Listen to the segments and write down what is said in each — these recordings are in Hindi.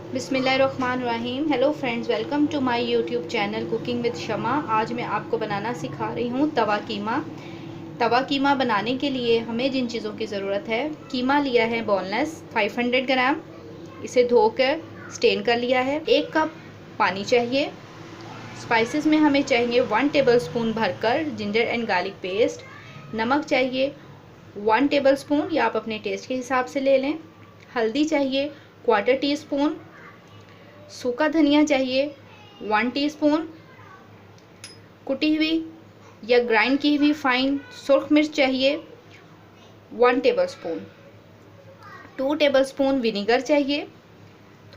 बिस्मिल्लाहिर्रहमानिर्रहीम। Hello friends, welcome to my YouTube channel cooking with Shama. आज मैं आपको बनाना सिखा रही हूँ तवा कीमा। तवा कीमा बनाने के लिए हमें जिन चीज़ों की ज़रूरत है, कीमा लिया है बोनलेस 500 ग्राम, इसे धोकर स्टेन कर लिया है। 1 कप पानी चाहिए। स्पाइसेस में हमें चाहिए 1 टेबलस्पून भरकर जिंजर एंड गार्लिक पेस्ट। नमक चाहिए 1 टेबलस्पून या आप अपने टेस्ट के हिसाब से ले लें। हल्दी चाहिए 1/4 टीस्पून। सूखा धनिया चाहिए 1 टीस्पून। कुटी हुई या ग्राइंड की हुई फाइन सुर्ख मिर्च चाहिए 1 टेबलस्पून। 2 टेबलस्पून विनेगर चाहिए।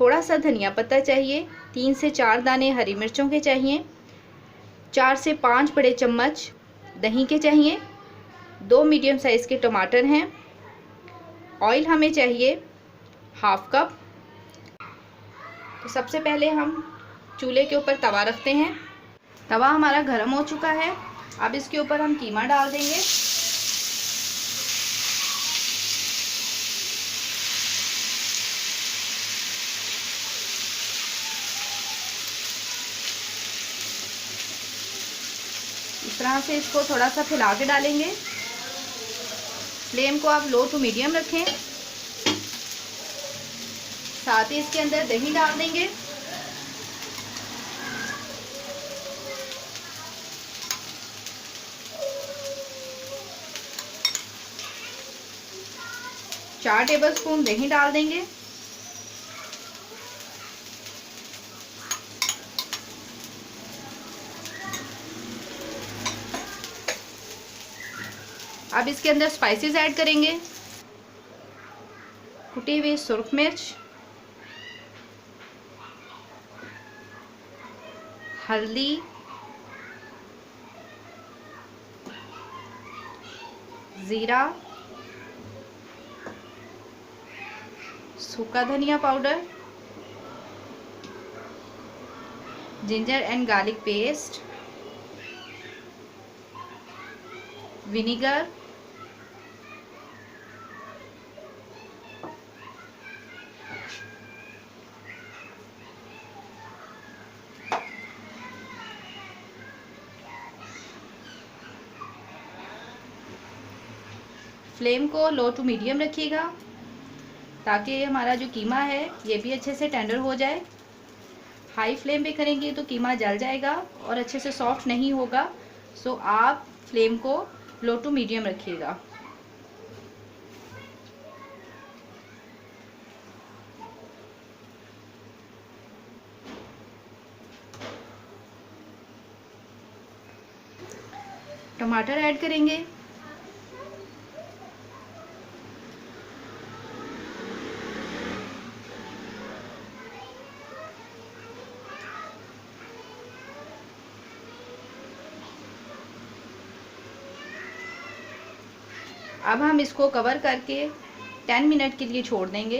थोड़ा सा धनिया पत्ता चाहिए। 3 से 4 दाने हरी मिर्चों के चाहिए। 4 से 5 बड़े चम्मच दही के चाहिए। 2 मीडियम साइज़ के टमाटर हैं। ऑयल हमें चाहिए 1/2 कप। तो सबसे पहले हम चूल्हे के ऊपर तवा रखते हैं। तवा हमारा गर्म हो चुका है। अब इसके ऊपर हम कीमा डाल देंगे। इस तरह से इसको थोड़ा सा फैला के डालेंगे। फ्लेम को आप लो टू मीडियम रखें। साथ ही इसके अंदर दही डाल देंगे। चार टेबलस्पून दही डाल देंगे। अब इसके अंदर स्पाइसेस ऐड करेंगे। कुटी हुई सुर्ख मिर्च, हल्दी, ज़ीरा, सूखा धनिया powder, ginger and garlic paste, vinegar, flame को लो टू मीडियम रखिएगा ताकि हमारा जो कीमा है ये भी अच्छे से टेंडर हो जाए। हाई फ्लेम पे करेंगे तो कीमा जल जाएगा और अच्छे से सॉफ्ट नहीं होगा। सो आप फ्लेम को लो टू मीडियम रखिएगा। टमाटर ऐड करेंगे। अब हम इसको कवर करके 10 मिनट के लिए छोड़ देंगे।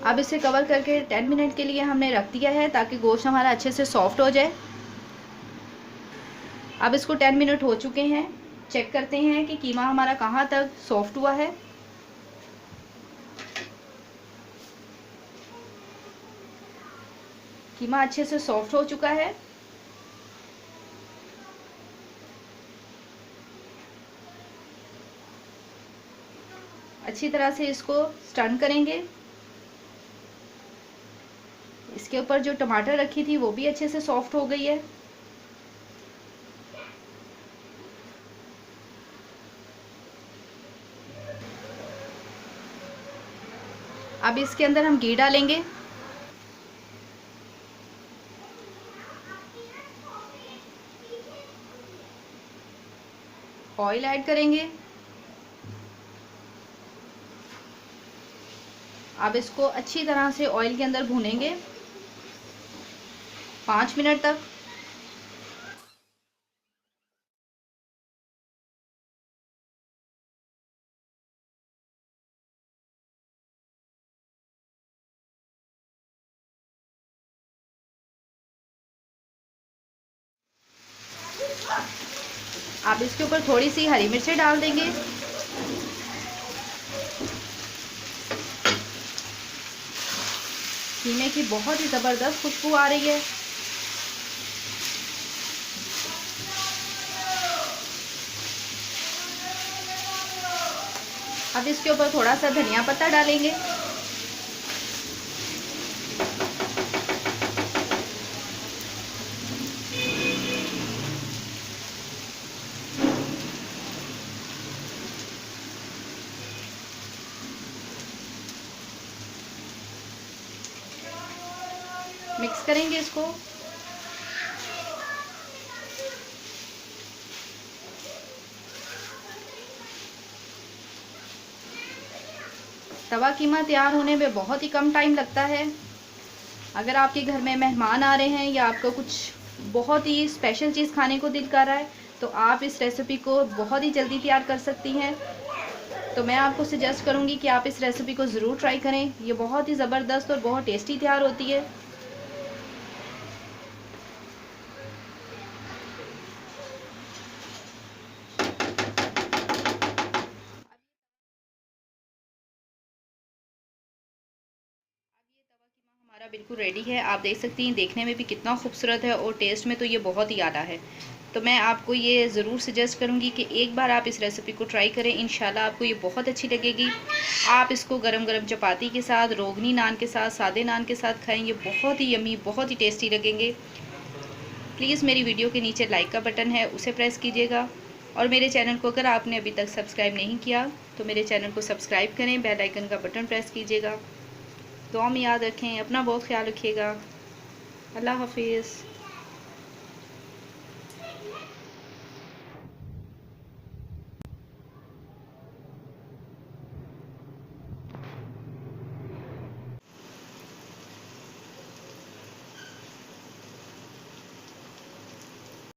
अब इसे कवर करके 10 मिनट के लिए हमने रख दिया है ताकि गोश्त हमारा अच्छे से सॉफ्ट हो जाए। अब इसको 10 मिनट हो चुके हैं। चेक करते हैं कि कीमा हमारा कहाँ तक सॉफ्ट हुआ है। कीमा अच्छे से सॉफ्ट हो चुका है। अच्छी तरह से इसको स्टर्न करेंगे। इसके ऊपर जो टमाटर रखी थी वो भी अच्छे से सॉफ्ट हो गई है। अब इसके अंदर हम घी डालेंगे। ऑयल ऐड करेंगे। अब इसको अच्छी तरह से ऑयल के अंदर भूनेंगे 5 मिनट तक। आप इसके ऊपर थोड़ी सी हरी मिर्चें डाल देंगे। कीमे की बहुत ही ज़बरदस्त खुशबू आ रही है। अब इसके ऊपर थोड़ा सा धनिया पत्ता डालेंगे। मिक्स करेंगे इसको। तवा कीमा तैयार होने में बहुत ही कम टाइम लगता है। अगर आपके घर में मेहमान आ रहे हैं या आपको कुछ बहुत ही स्पेशल चीज़ खाने को दिल कर रहा है तो आप इस रेसिपी को बहुत ही जल्दी तैयार कर सकती हैं। तो मैं आपको सजेस्ट करूंगी कि आप इस रेसिपी को ज़रूर ट्राई करें। ये बहुत ही ज़बरदस्त और बहुत टेस्टी तैयार होती है। हमारा बिल्कुल रेडी है। आप देख सकती हैं देखने में भी कितना खूबसूरत है और टेस्ट में तो ये बहुत ही आला है। तो मैं आपको ये ज़रूर सजेस्ट करूँगी कि एक बार आप इस रेसिपी को ट्राई करें। इंशाल्लाह आपको ये बहुत अच्छी लगेगी। आप इसको गरम गरम चपाती के साथ, रोगनी नान के साथ, सादे नान के साथ खाएं। ये बहुत ही यमी, बहुत ही टेस्टी लगेंगे। प्लीज़ मेरी वीडियो के नीचे लाइक का बटन है, उसे प्रेस कीजिएगा। और मेरे चैनल को अगर आपने अभी तक सब्सक्राइब नहीं किया तो मेरे चैनल को सब्सक्राइब करें, बेल आइकन का बटन प्रेस कीजिएगा। दुआ में याद रखें, अपना बहुत ख्याल रखिएगा। अल्लाह हाफिज़।